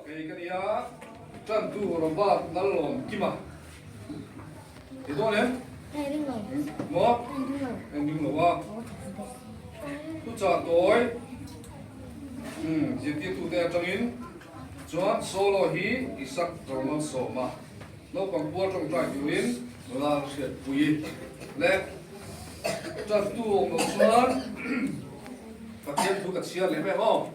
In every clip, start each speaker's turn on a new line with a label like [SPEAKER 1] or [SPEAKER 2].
[SPEAKER 1] cái này chân tu rồi ba nó lồng kim à thì đó đấy ngó em đừng ngó tu chọn tối diện tích tu đẹp trong in chọn solo hi isak rồi nó sổ mà nó còn bua trong trại chủ in là sẽ bùi lẽ chân tu nó chọn và kiến tu cả chia lấy về không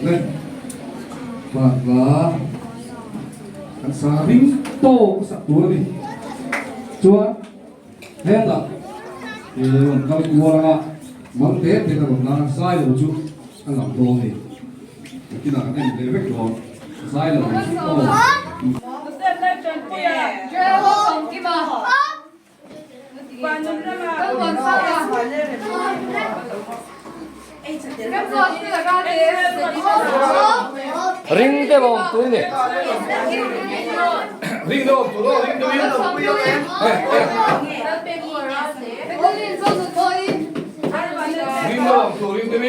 [SPEAKER 2] lên và anh sa ring to sa tua đi chua hết rồi thì mình coi cua là món tết thì là mình làm sai rồi chú anh làm đồ thì khi nào anh để vết đồ sai rồi chú
[SPEAKER 3] ring te bom tu ni
[SPEAKER 1] ring đâu tu đó ring đâu ring đâu tu ring đâu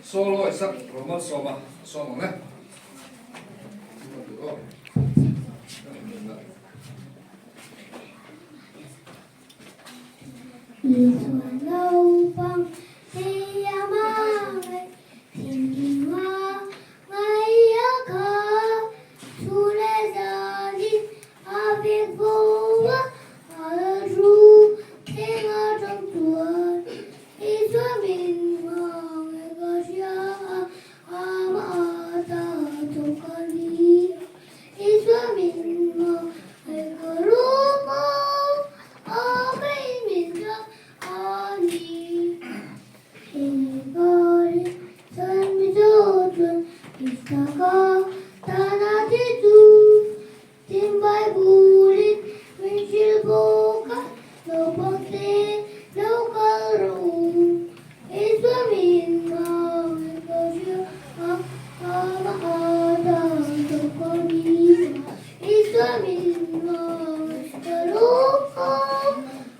[SPEAKER 1] solo isak roman soma soma ne
[SPEAKER 4] lâu vắng thì mang tình hoa ngày khờ su lê gia đình à việc vô à ru thế ngã trong tuần ý chúa mình mong người cha à mà ta trong con đi ý chúa mình mong người có ru mong à mình cho ani Everybody, turn me children, istaka tanatitu, timbay bulit, windshield boka, no bote, no karo, iswamin ma, ikasya, ada, tokoni, iswamin ma, istaruka,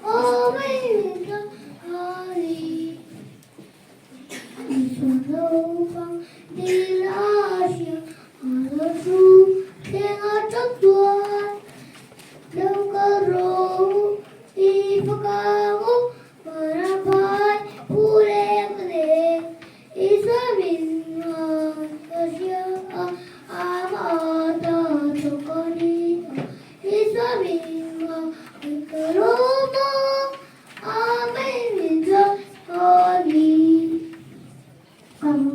[SPEAKER 4] amin, hari. Isonopang dilasya alasu tengah tertuan Đâu karo ipakamu marapai pureng kere Isamin kasya amata tokoni Isamin karoma amin koni Kamu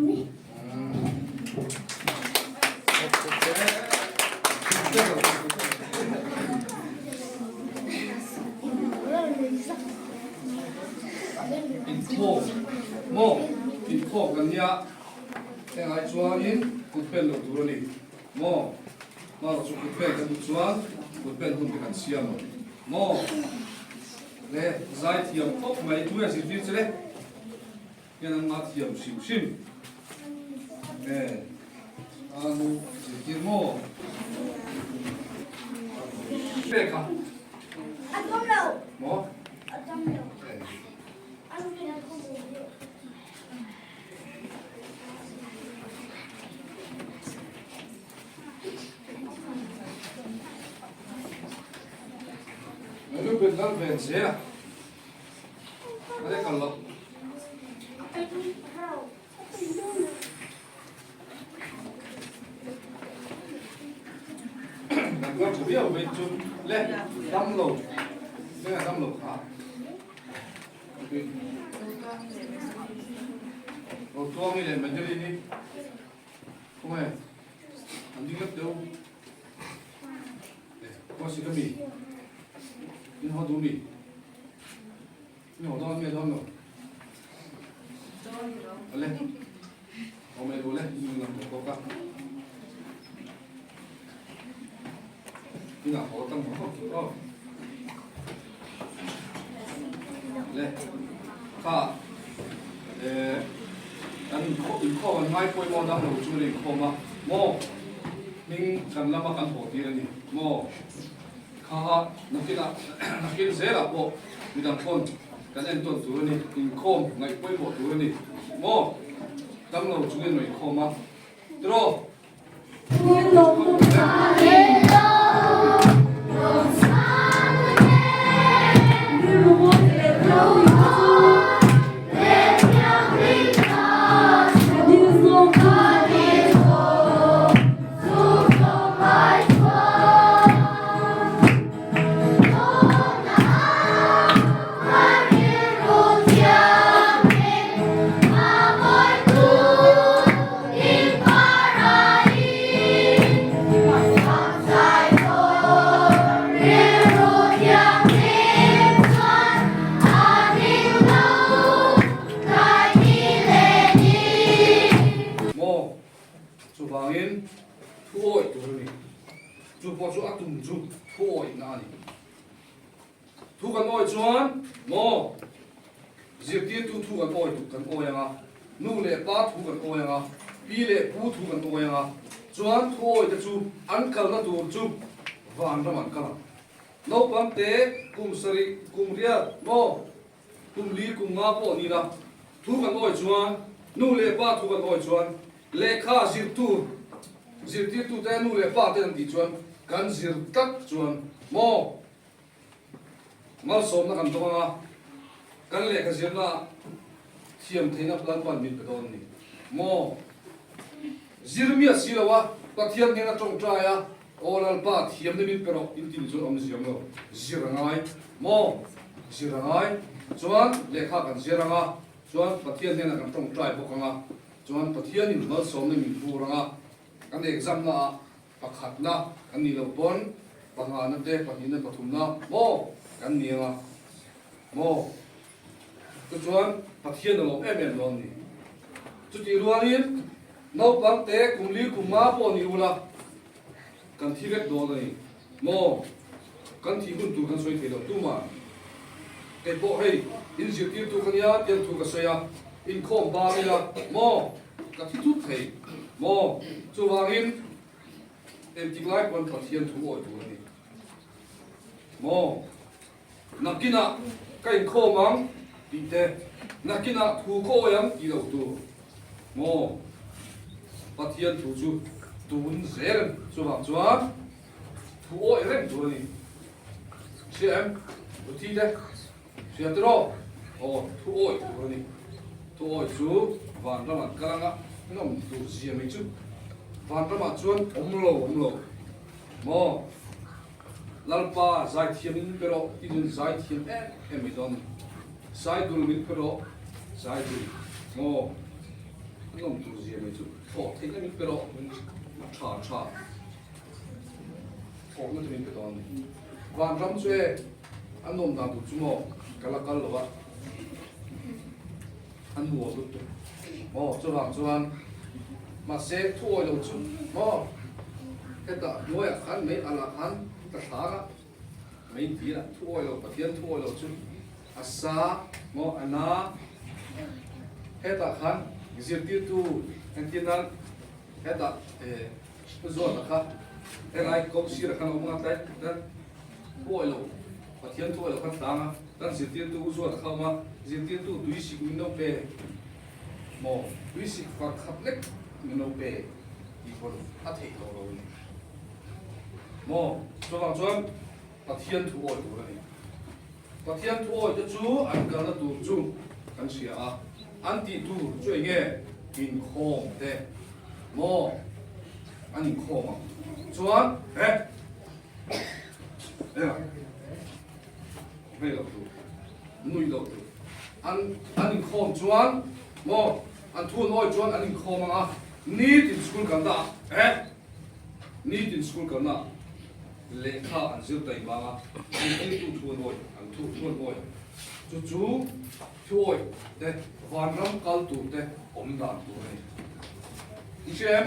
[SPEAKER 1] Info kan ya yang ai chuanin kutpen lo turani mo ma lo kutpen kan chuan kutpen hun kan siam mo le zai thiam ok mai tu ya sirti chele nghe năng ngắt hiểm xỉu xỉu nè anu chỉ kiếm mò bê khá
[SPEAKER 4] Ăn cơm đâu?
[SPEAKER 1] mò
[SPEAKER 4] Ăn cơm đâu? Ăn cái này không được.
[SPEAKER 1] nó lúc bên đó về xe à nó đây còn lộc làm con chủ yếu bên chung lên đâm lầu đây là đâm lầu hả rồi thua như này mình đi đi không hề anh đi gấp đâu có gì cái mì nhưng họ đủ mì nhưng họ đón nghe đón rồi lên họ mày đồ lên nhưng làm có cả nhưng là họ tăng họ kiểu đó lên cả anh khó anh mai quay mò đang đầu chú lên khó mà mò mình cần làm ăn bỏ tiền này mò khá nó kia dễ là bộ mình đang con cái này tuần tuổi này mình khom ngày quay bộ tuổi này mò đang đầu chú lên rồi khom mà rồi vangin thuoi tu ni chu po chu atum chu thuoi na ni thu kan oi chuan mo zir ti tu thu kan oi tu kan oi anga nu le pa thu kan oi anga pi le pu thu kan oi anga chuan thuoi te chu an kal na tur chu van ra man kala no pam te kum sari kum ria mo kum li kum nga po ni la thu kan oi chuan nu le pa thu kan oi chuan lekha zir ti tu te nu le pa te an ti chuan kan zir tak chuan mo mal som na kan to nga kan le ka zir na thiam theina plan pan mit pedon ni mo zir mi asilawa pathian ne na tong tra ya olal pa thiam ne mit pero in tin chu om ziam lo zirangai mo zirangai chuan lekha kan ziranga chuan pathian ne na kan tong trai bokanga chuan pathian in mal som ne min puranga kan exam na pakhat na kan ni lo pon panga na te pahin na pathum na mo kan ni nga mo to chuan pathian lo em lo ni chu ti ruanin no pang te kumli kumma po ni ula kan thi vet do ni mo kan thi hun tu kan soi thelo tu ma ke po hei in zir ti tu kan ya tian tu ka soya in khom ba ni la mo ka thi tu thei mo chu wangin em tik lai pon pathian thu oi tu ni mo nakina kai khomang ti te nakina thu ko yang ti lo tu mo pathian thu chu tun zer chu bang chuan thu oi rem tu ni em ti te sia tro o thu oi tu ni thu oi chu van ra man kalanga nom tu zia mai chu van ra ma chuan om lo mo lalpa zai thiam pero idun zai thiam em don sai dul mit pero sai dul mo nom tu zia mai chu o thei mit pero cha o no tu mit don van ram chue an nom da tu chu mo kala kal lo wa an mo tu mo chu wang chuan mà sẽ thua lâu chút mo cái đó nói à khán mấy à là khán ta thả á mấy tí là thua lâu, bát thiên thua lâu chút, asa mo ana heta khan zirtir tu antinan heta zo na kha erai ko sir khan omang tai dan boilo pathian tu lo khan tanga dan zirtir tu zo kha ma zirtir tu duisi no pe mo duisi fa khaplek no pe i ko a thei lo lo ni mo cho bang chuan pathian tu oi tu ni pathian tu oi chu an kala tu chu kan sia a an ti tu chu nge in khom te mo an in khom a chuan he e lo tu nui lo tu an in khom chuan mo an thu noi chuan an in khom a need in school kan da need in school kan na lekha an zir dai ba an tu thu noi an thu noi chu chu thôi đây hoàn rong cao tụ đây ổn đàn tụ này đi xem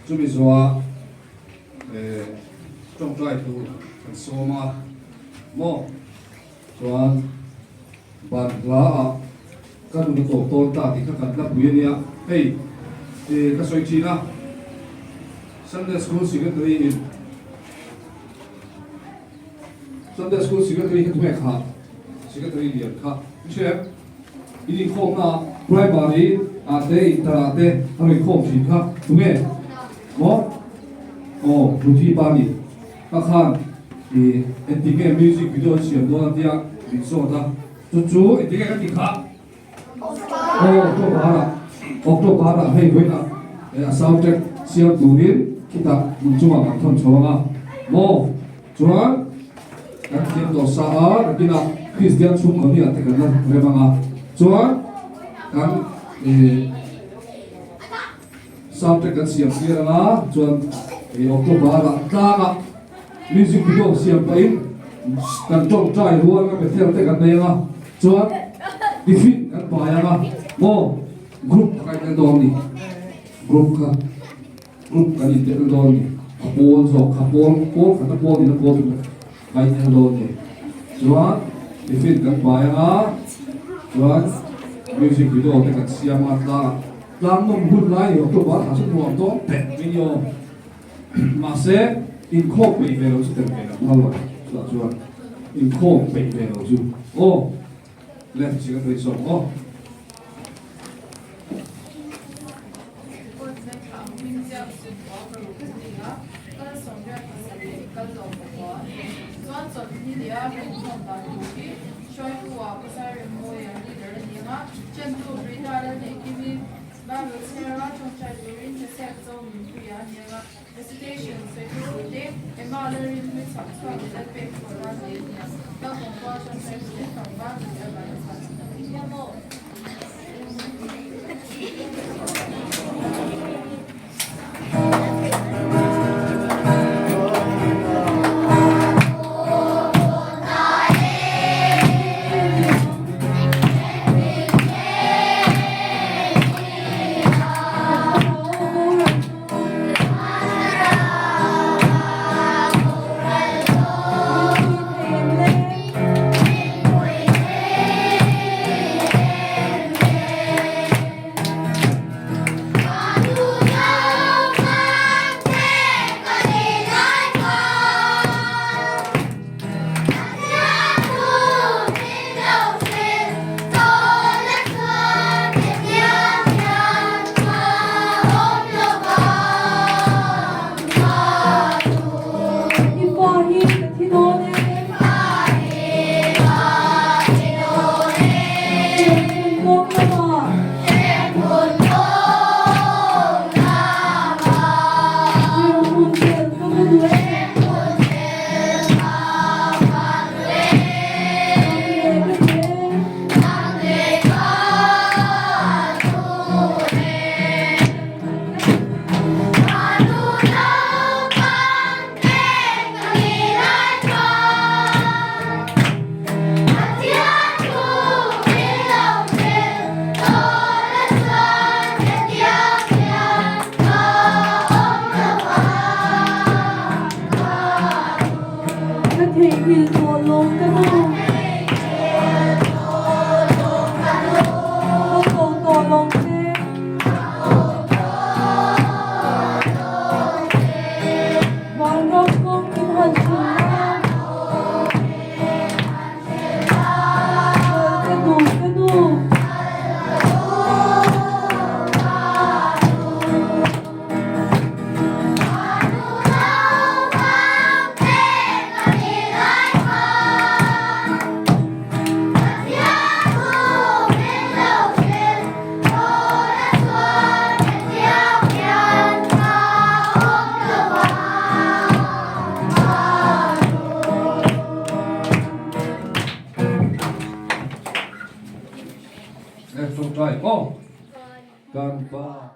[SPEAKER 1] chuẩn bị xóa trong trai tu số mà mò xóa bàn lá các đồng tổ tôn ta thì các cần đáp quý nia hey
[SPEAKER 2] ka soi china Sunday school secretary in Sunday school secretary ka tuwe kha secretary lian kha chef ini khom na primary ate interate ari khom sin kha tuwe mo luthi pani ka khan ending music video siam do dia min so da chu ending ka ti kha October hei hoina soundtrack siam tunin kita munchunga kan thon chonga mo chuan kan tiam do sa a kina Christian chung kami ate kan na remanga chuan kan soundtrack kan siam kiranga chuan October tanga music video siam pain kan tong trai ruan ka bethel te kan nega chuan defeat kan payanga mo group kai kan dong ni group kan in te dong ni kapon so kapon kan kapon ni kapon kai kan dong ni chuan defeat kan payanga chuan music video te kan siam ta lang mong good lai October ha sun nuam to pet video ma se in khop pe ve lo chu ten pe la lo chuan in khop pe ve lo chu left chicken rice so Left from right. Kan pa